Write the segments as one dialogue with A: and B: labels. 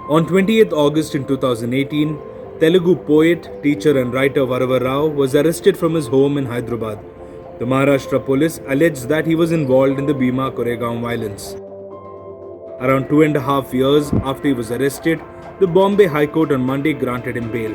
A: On 20th August in 2018, Telugu poet, teacher and writer Varava Rao was arrested from his home in Hyderabad. The Maharashtra police alleged that he was involved in the Bhima Koregaon violence. Around 2.5 years after he was arrested, the Bombay High Court on Monday granted him bail.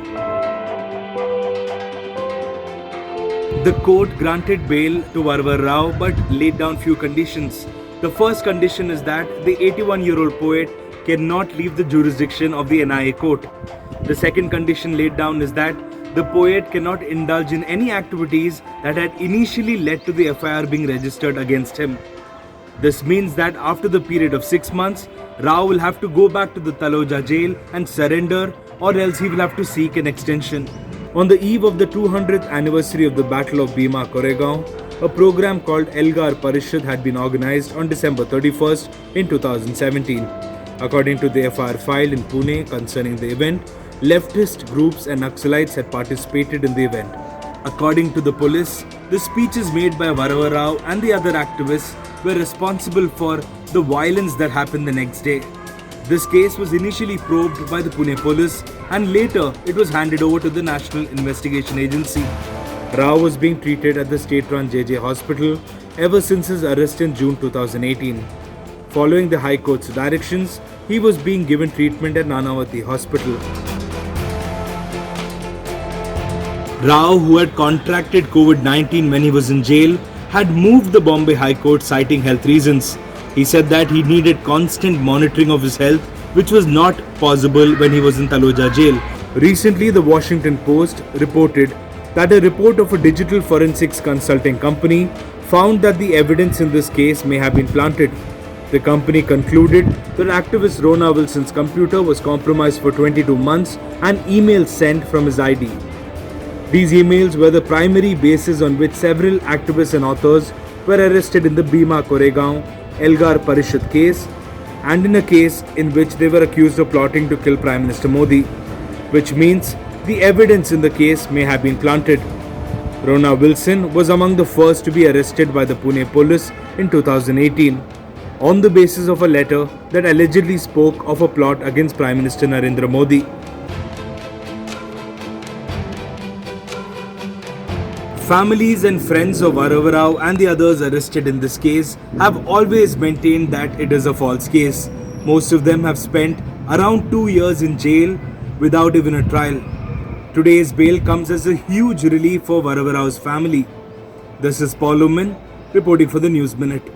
A: The court granted bail to Varava Rao but laid down few conditions. The first condition is that the 81-year-old poet cannot leave the jurisdiction of the NIA court. The second condition laid down is that the poet cannot indulge in any activities that had initially led to the FIR being registered against him. This means that after the period of 6 months, Rao will have to go back to the Taloja jail and surrender, or else he will have to seek an extension. On the eve of the 200th anniversary of the Battle of Bhima Koregaon, a program called Elgar Parishad had been organized on December 31st in 2017. According to the FIR filed in Pune concerning the event, leftist groups and Naxalites had participated in the event. According to the police, the speeches made by Varava Rao and the other activists were responsible for the violence that happened the next day. This case was initially probed by the Pune police and later it was handed over to the National Investigation Agency. Rao was being treated at the state-run JJ hospital ever since his arrest in June 2018. Following the High Court's directions, he was being given treatment at Nanavati Hospital. Rao, who had contracted COVID-19 when he was in jail, had moved the Bombay High Court citing health reasons. He said that he needed constant monitoring of his health, which was not possible when he was in Taloja jail. Recently, the Washington Post reported that a report of a digital forensics consulting company found that the evidence in this case may have been planted. The company concluded that activist Rona Wilson's computer was compromised for 22 months and emails sent from his ID. These emails were the primary basis on which several activists and authors were arrested in the Bhima Koregaon Elgar Parishad case and in a case in which they were accused of plotting to kill Prime Minister Modi, which means the evidence in the case may have been planted. Rona Wilson was among the first to be arrested by the Pune police in 2018 on the basis of a letter that allegedly spoke of a plot against Prime Minister Narendra Modi. Families and friends of Varava Rao and the others arrested in this case have always maintained that it is a false case. Most of them have spent around 2 years in jail without even a trial. Today's bail comes as a huge relief for Varava Rao's family. This is Paul Lumen reporting for the News Minute.